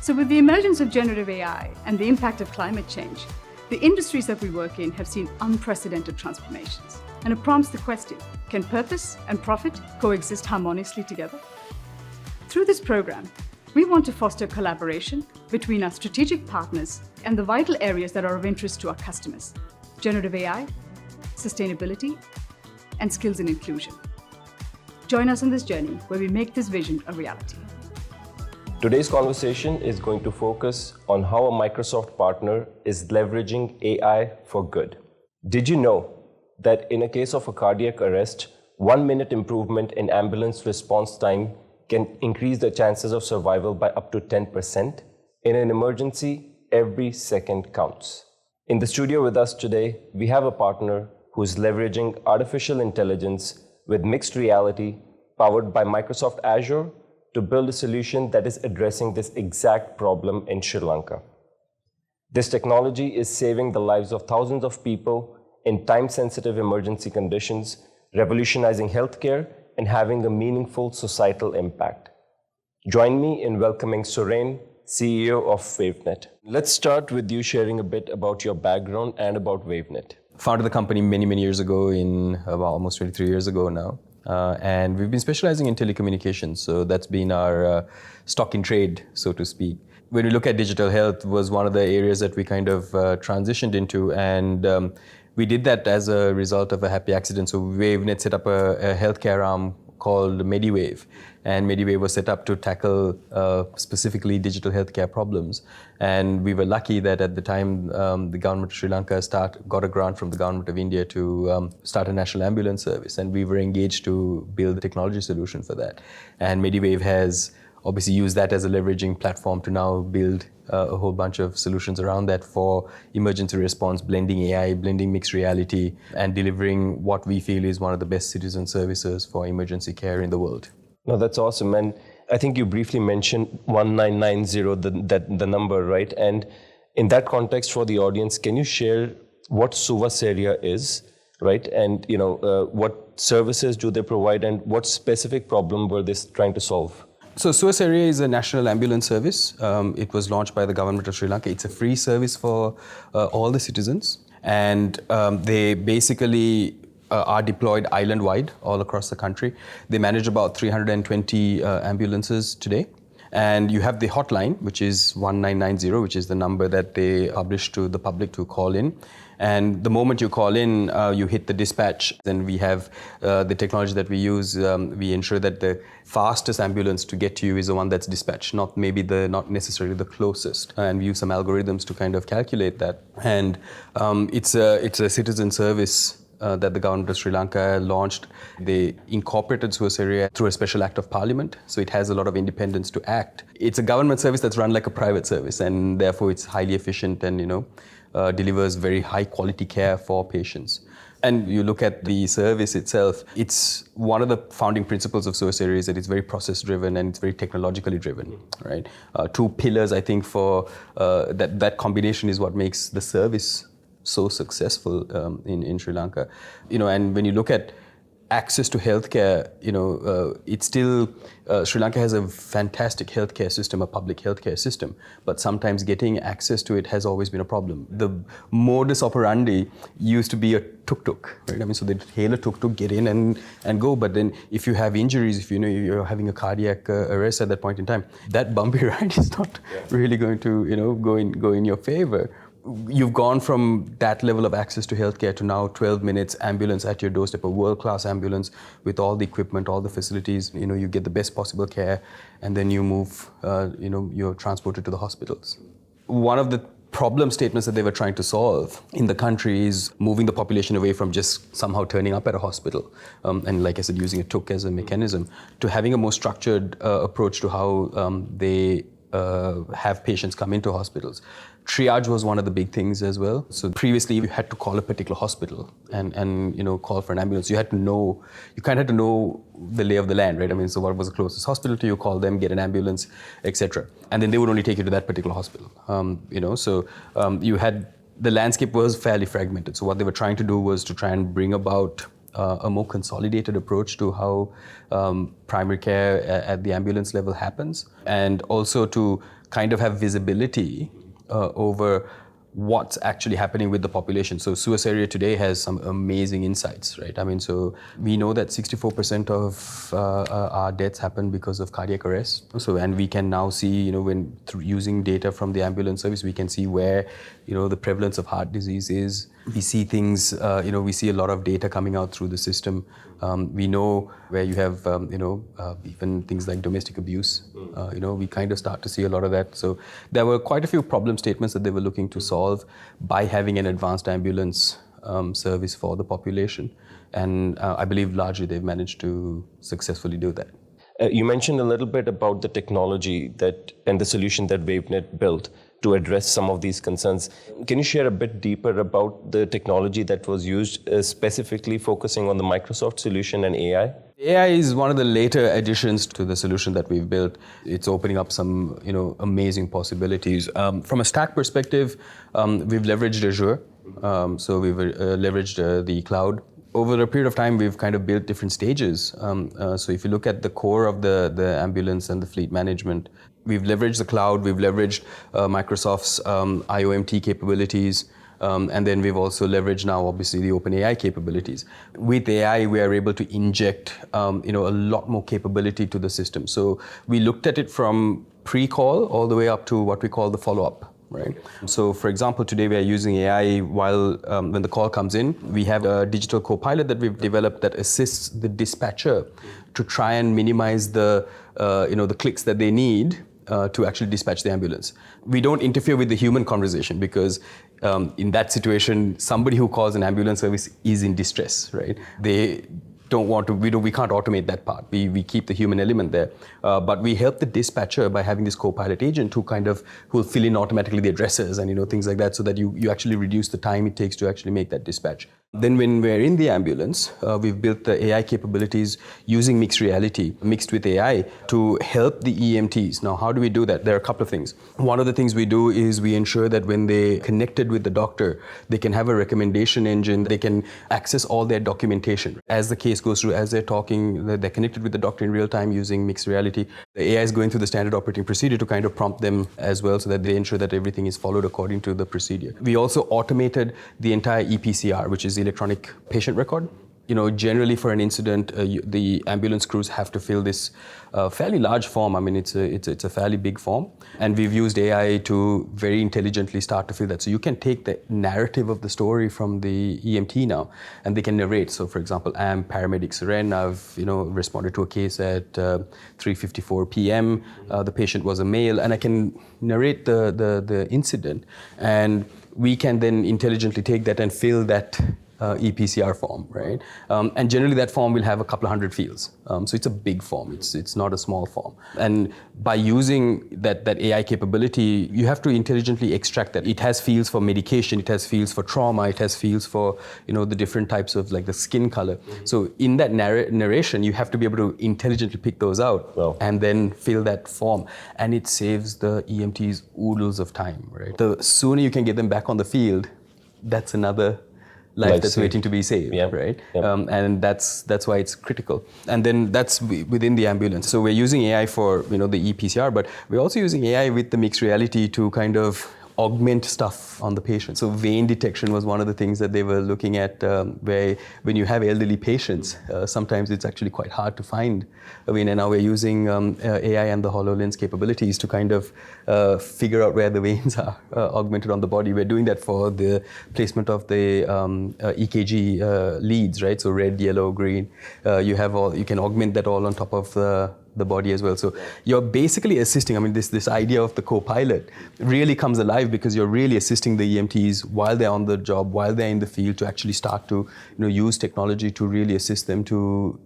So with the emergence of generative AI and the impact of climate change, the industries that we work in have seen unprecedented transformations. And it prompts the question, can purpose and profit coexist harmoniously together? Through this program, we want to foster collaboration between our strategic partners and the vital areas that are of interest to our customers: generative AI, sustainability, and skills and inclusion. Join us on this journey where we make this vision a reality. Today's conversation is going to focus on how a Microsoft partner is leveraging AI for good. Did you know that in a case of a cardiac arrest, 1 minute improvement in ambulance response time can increase the chances of survival by up to 10%? In an emergency, every second counts. In the studio with us today, we have a partner who is leveraging artificial intelligence with mixed reality powered by Microsoft Azure to build a solution that is addressing this exact problem in Sri Lanka. This technology is saving the lives of thousands of people in time-sensitive emergency conditions, revolutionizing healthcare and having a meaningful societal impact. Join me in welcoming Suren, CEO of Wavenet. Let's start with you sharing a bit about your background and about Wavenet. Founded the company many years ago, almost 23 years ago now. And we've been specializing in telecommunications, so that's been our stock in trade, so to speak. When we look at digital health, was one of the areas that we kind of transitioned into, and we did that as a result of a happy accident. So Wavenet set up a healthcare arm called Mediwave, and Mediwave was set up to tackle specifically digital healthcare problems. And we were lucky that at the time the government of Sri Lanka got a grant from the government of India to start a national ambulance service, and we were engaged to build a technology solution for that. And Mediwave has obviously used that as a leveraging platform to now build a whole bunch of solutions around that for emergency response, blending AI, blending mixed reality, and delivering what we feel is one of the best citizen services for emergency care in the world. No, that's awesome. And I think you briefly mentioned 1990, the number, right? And in that context for the audience, can you share what Suvaseria is, right? And what services do they provide and what specific problem were they trying to solve? So Suvaseria is a national ambulance service. It was launched by the government of Sri Lanka. It's a free service for all the citizens. And they basically are deployed island-wide all across the country. They manage about 320 ambulances today. And you have the hotline, which is 1990, which is the number that they publish to the public to call in. And the moment you call in, you hit the dispatch. Then we have the technology that we use. We ensure that the fastest ambulance to get to you is the one that's dispatched, not necessarily the closest. And we use some algorithms to kind of calculate that. And it's a citizen service that the government of Sri Lanka launched. They incorporated Suvaseria through a special act of parliament, so it has a lot of independence to act. It's a government service that's run like a private service, and therefore it's highly efficient and delivers very high quality care for patients. And you look at the service itself, it's one of the founding principles of Suvaseria is that it's very process driven and it's very technologically driven, right? Two pillars, I think, for that combination is what makes the service so successful in Sri Lanka. And when you look at access to healthcare, it's still, Sri Lanka has a fantastic healthcare system, a public healthcare system, but sometimes getting access to it has always been a problem. The modus operandi used to be a tuk-tuk, right? So they'd hail a tuk-tuk, get in and go, but then if you have injuries, if you're having a cardiac arrest at that point in time, that bumpy ride is not really going to, go in your favor. You've gone from that level of access to healthcare to now 12 minutes ambulance at your doorstep, a world-class ambulance with all the equipment, all the facilities. You get the best possible care, and then you move. You're transported to the hospitals. One of the problem statements that they were trying to solve in the country is moving the population away from just somehow turning up at a hospital, and like I said, using a tuk as a mechanism, to having a more structured approach to how they have patients come into hospitals. Triage was one of the big things as well. So previously you had to call a particular hospital and call for an ambulance. You kind of had to know the lay of the land, right? So what was the closest hospital to you, call them, get an ambulance, etc. And then they would only take you to that particular hospital. You had, the landscape was fairly fragmented. So what they were trying to do was to try and bring about a more consolidated approach to how primary care at the ambulance level happens, and also to kind of have visibility over what's actually happening with the population. So Suez area today has some amazing insights, right? I mean, so we know that 64% of our deaths happen because of cardiac arrest. So, and we can now see, when through using data from the ambulance service, we can see where, the prevalence of heart disease is. We see things, we see a lot of data coming out through the system. We know where you have, even things like domestic abuse. We kind of start to see a lot of that. So there were quite a few problem statements that they were looking to solve by having an advanced ambulance service for the population. And I believe largely they've managed to successfully do that. You mentioned a little bit about the technology and the solution that Wavenet built to address some of these concerns. Can you share a bit deeper about the technology that was used, specifically focusing on the Microsoft solution and AI? AI is one of the later additions to the solution that we've built. It's opening up some, amazing possibilities. From a stack perspective, we've leveraged Azure. So we've leveraged the cloud. Over a period of time, we've kind of built different stages. So if you look at the core of the ambulance and the fleet management, we've leveraged the cloud, we've leveraged Microsoft's IOMT capabilities, and then we've also leveraged now, obviously, the OpenAI capabilities. With AI, we are able to inject, a lot more capability to the system. So we looked at it from pre-call all the way up to what we call the follow-up. Right. So, for example, today we are using AI while when the call comes in. We have a digital co-pilot that we've developed that assists the dispatcher to try and minimize the clicks that they need to actually dispatch the ambulance. We don't interfere with the human conversation because in that situation, somebody who calls an ambulance service is in distress. Right. They don't want to, we can't automate that part. We keep the human element there. But we help the dispatcher by having this co-pilot agent who will fill in automatically the addresses and things like that, so that you actually reduce the time it takes to actually make that dispatch. Then when we're in the ambulance, we've built the AI capabilities using mixed reality, mixed with AI, to help the EMTs. Now, how do we do that? There are a couple of things. One of the things we do is we ensure that when they connected with the doctor, they can have a recommendation engine, they can access all their documentation. As the case goes through, as they're talking, they're connected with the doctor in real time using mixed reality. The AI is going through the standard operating procedure to kind of prompt them as well, so that they ensure that everything is followed according to the procedure. We also automated the entire EPCR, which is electronic patient record. Generally for an incident, the ambulance crews have to fill this fairly large form. I mean, it's a fairly big form, and we've used AI to very intelligently start to fill that. So you can take the narrative of the story from the EMT now, and they can narrate. So, for example, I'm paramedic Suren. I've responded to a case at 3:54 p.m. The patient was a male, and I can narrate the incident, and we can then intelligently take that and fill that EPCR form, right? And generally that form will have a couple of hundred fields. So it's a big form, it's not a small form. And by using that AI capability, you have to intelligently extract that. It has fields for medication, it has fields for trauma, it has fields for the different types of like the skin color. So in that narration, you have to be able to intelligently pick those out and then fill that form. And it saves the EMTs oodles of time, right? The sooner you can get them back on the field, that's another life that's waiting to be saved, right? And that's why it's critical. And then that's within the ambulance. So we're using AI for the EPCR, but we're also using AI with the mixed reality to kind of augment stuff on the patient. So vein detection was one of the things that they were looking at, where when you have elderly patients, sometimes it's actually quite hard to find a vein. And now we're using AI and the HoloLens capabilities to kind of figure out where the veins are augmented on the body. We're doing that for the placement of the EKG leads, right? So red, yellow, green. You can augment that all on top of the body as well. So you're basically assisting. I mean, this idea of the co-pilot really comes alive because you're really assisting the EMTs while they're on the job, while they're in the field, to actually start to use technology to really assist them to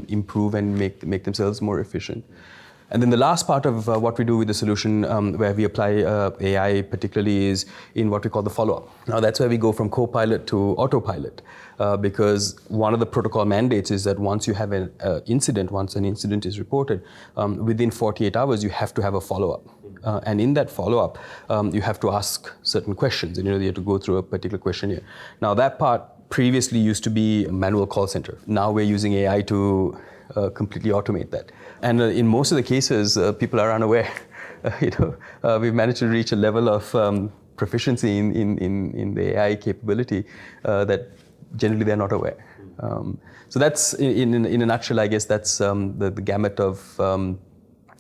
improve and make themselves more efficient. And then the last part of what we do with the solution, where we apply AI particularly, is in what we call the follow-up. Now that's where we go from co-pilot to autopilot, because one of the protocol mandates is that once you have an incident, once an incident is reported, within 48 hours you have to have a follow-up. And in that follow-up, you have to ask certain questions, and you have to go through a particular questionnaire. Now that part previously used to be a manual call center. Now we're using AI to completely automate that. And in most of the cases, people are unaware we've managed to reach a level of proficiency in the AI capability that generally they're not aware. So that's, in a nutshell, I guess that's the gamut of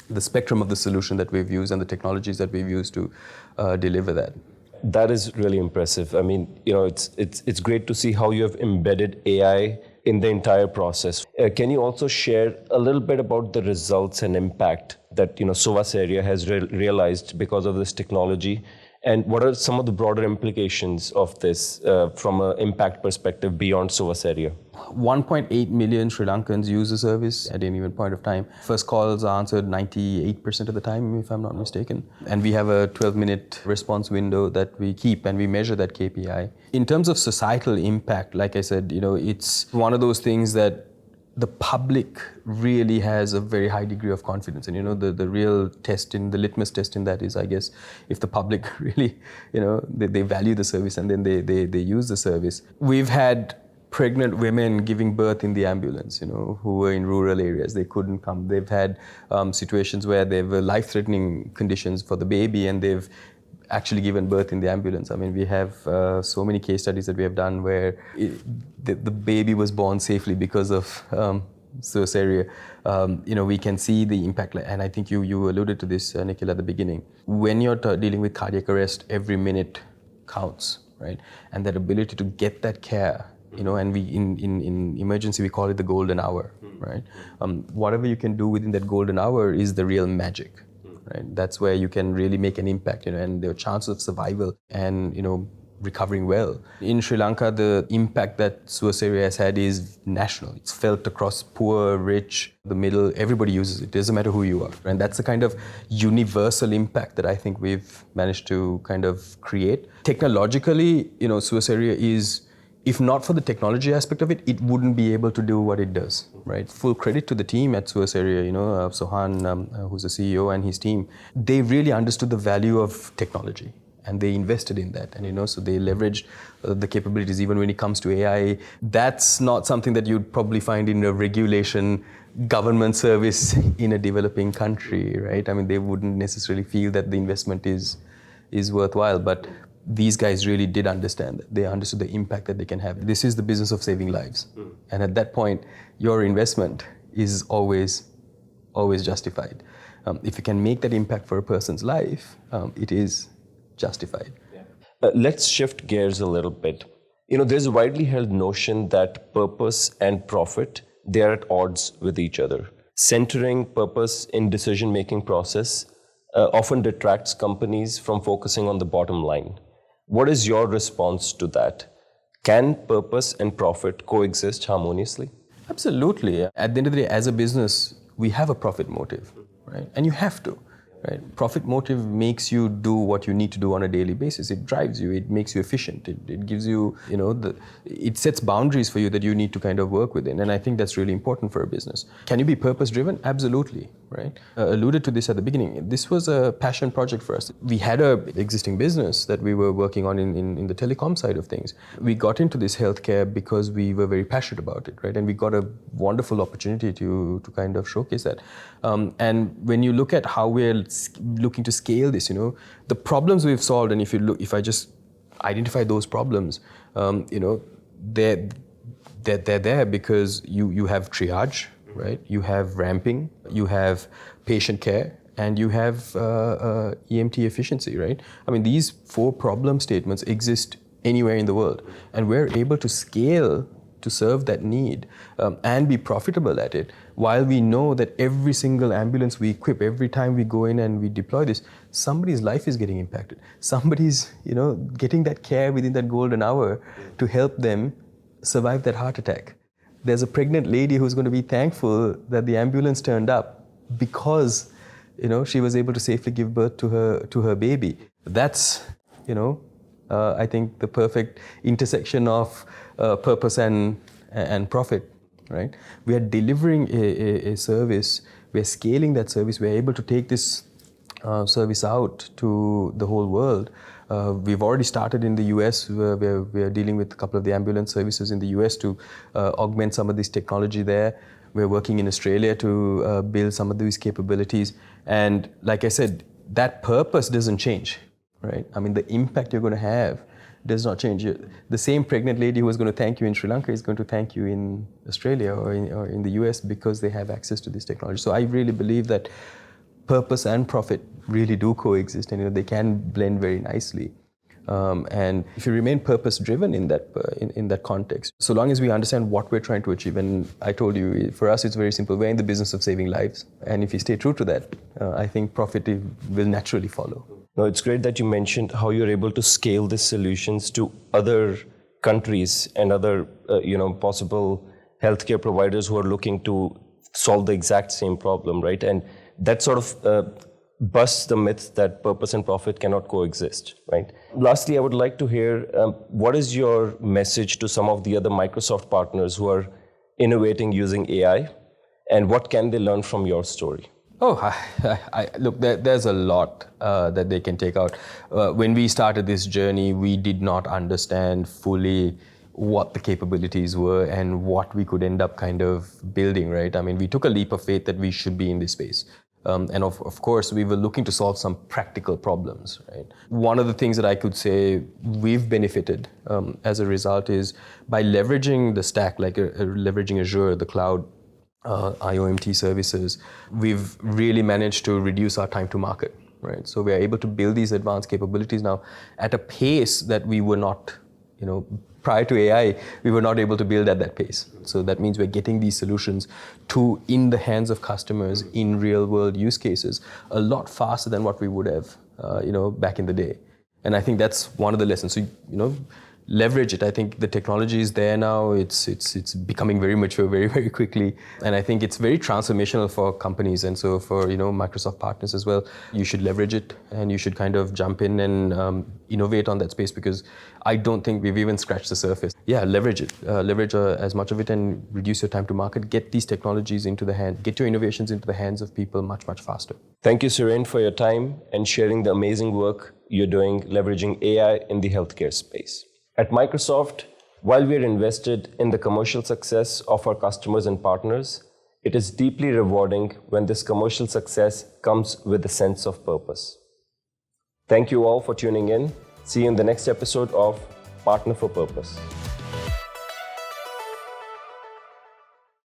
the spectrum of the solution that we've used and the technologies that we've used to deliver that. That is really impressive. I mean, it's great to see how you have embedded AI in the entire process. Can you also share a little bit about the results and impact that Suvas area has realized because of this technology? And what are some of the broader implications of this from an impact perspective beyond Suvas area? 1.8 million Sri Lankans use the service at any given point of time. First calls are answered 98% of the time, if I'm not mistaken. And we have a 12-minute response window that we keep, and we measure that KPI. In terms of societal impact, like I said, it's one of those things that the public really has a very high degree of confidence. And the real test the litmus test in that is, I guess, if the public really, they value the service and then they use the service. We've had pregnant women giving birth in the ambulance, who were in rural areas. They couldn't come. They've had situations where there were life-threatening conditions for the baby, and they've actually given birth in the ambulance. I mean, we have so many case studies that we have done where the baby was born safely because of Suvas area. We can see the impact, and I think you alluded to this, Nikhil, at the beginning. When you're dealing with cardiac arrest, every minute counts, right? And that ability to get that care, and we in emergency we call it the golden hour, right? Whatever you can do within that golden hour is the real magic. Right? That's where you can really make an impact, and the chances of survival and recovering well. In Sri Lanka, the impact that Suvas area has had is national. It's felt across poor, rich, the middle. Everybody uses it. It doesn't matter who you are. And that's the kind of universal impact that I think we've managed to kind of create. Technologically, Suvas area is, if not for the technology aspect of it, it wouldn't be able to do what it does, right? Full credit to the team at Suvas area, Sohan, who's the CEO, and his team. They really understood the value of technology, and they invested in that. And, so they leveraged the capabilities even when it comes to AI. That's not something that you'd probably find in a regulation government service in a developing country, right? I mean, they wouldn't necessarily feel that the investment is worthwhile, but these guys really did understand that. They understood the impact that they can have. This is the business of saving lives. And at that point, your investment is always justified. If you can make that impact for a person's life, it is justified. Let's shift gears a little bit. There's a widely held notion that purpose and profit, they are at odds with each other. Centering purpose in decision-making process often detracts companies from focusing on the bottom line. What is your response to that? Can purpose and profit coexist harmoniously? Absolutely. At the end of the day, as a business, we have a profit motive, right? And you have to, right? Profit motive makes you do what you need to do on a daily basis. It drives you. It makes you efficient. It gives you, it sets boundaries for you that you need to kind of work within. And I think that's really important for a business. Can you be purpose-driven? Absolutely, right? Alluded to this at the beginning. This was a passion project for us. We had an existing business that we were working on in the telecom side of things. We got into this healthcare because we were very passionate about it, right? And we got a wonderful opportunity to kind of showcase that. And when you look at how we're looking to scale this, the problems we've solved, and if I just identify those problems, they're there because you have triage, right? You have ramping, you have patient care, and you have EMT efficiency, right? I mean, these 4 problem statements exist anywhere in the world, and we're able to scale to serve that need and be profitable at it, while we know that every single ambulance we equip, every time we go in and we deploy this, somebody's life is getting impacted. Somebody's, getting that care within that golden hour to help them survive that heart attack. There's a pregnant lady who's going to be thankful that the ambulance turned up because, she was able to safely give birth to her baby. That's, I think the perfect intersection of purpose and profit, right? We are delivering a service, we're scaling that service, we're able to take this service out to the whole world. We've already started in the US, where we're dealing with a couple of the ambulance services in the US to augment some of this technology there. We're working in Australia to build some of these capabilities. And like I said, that purpose doesn't change, right? I mean, the impact you're going to have does not change. The same pregnant lady who was going to thank you in Sri Lanka is going to thank you in Australia or in the US because they have access to this technology. So I really believe that purpose and profit really do coexist, and they can blend very nicely. And if you remain purpose-driven in that context, so long as we understand what we're trying to achieve, and I told you, for us it's very simple. We're in the business of saving lives, and if you stay true to that, I think profit will naturally follow. No, it's great that you mentioned how you're able to scale these solutions to other countries and other, possible healthcare providers who are looking to solve the exact same problem, right? And that sort of busts the myth that purpose and profit cannot coexist, right? Lastly, I would like to hear what is your message to some of the other Microsoft partners who are innovating using AI, and what can they learn from your story? Oh, look, there's a lot that they can take out. When we started this journey, we did not understand fully what the capabilities were and what we could end up kind of building, right? I mean, we took a leap of faith that we should be in this space. And of course, we were looking to solve some practical problems, right? One of the things that I could say we've benefited as a result is by leveraging the stack, like leveraging Azure, the cloud, IOMT services, we've really managed to reduce our time to market, right? So we are able to build these advanced capabilities now at a pace that we were not, prior to AI, we were not able to build at that pace. So that means we're getting these solutions in the hands of customers in real world use cases a lot faster than what we would have, back in the day. And I think that's one of the lessons. So, leverage it. I think the technology is there now. It's becoming very mature very, very quickly. And I think it's very transformational for companies. And so for, Microsoft partners as well, you should leverage it and you should kind of jump in and innovate on that space, because I don't think we've even scratched the surface. Yeah, leverage it. Leverage as much of it and reduce your time to market. Get these technologies get your innovations into the hands of people much, much faster. Thank you, Suren, for your time and sharing the amazing work you're doing leveraging AI in the healthcare space. At Microsoft, while we're invested in the commercial success of our customers and partners, it is deeply rewarding when this commercial success comes with a sense of purpose. Thank you all for tuning in. See you in the next episode of Partner for Purpose.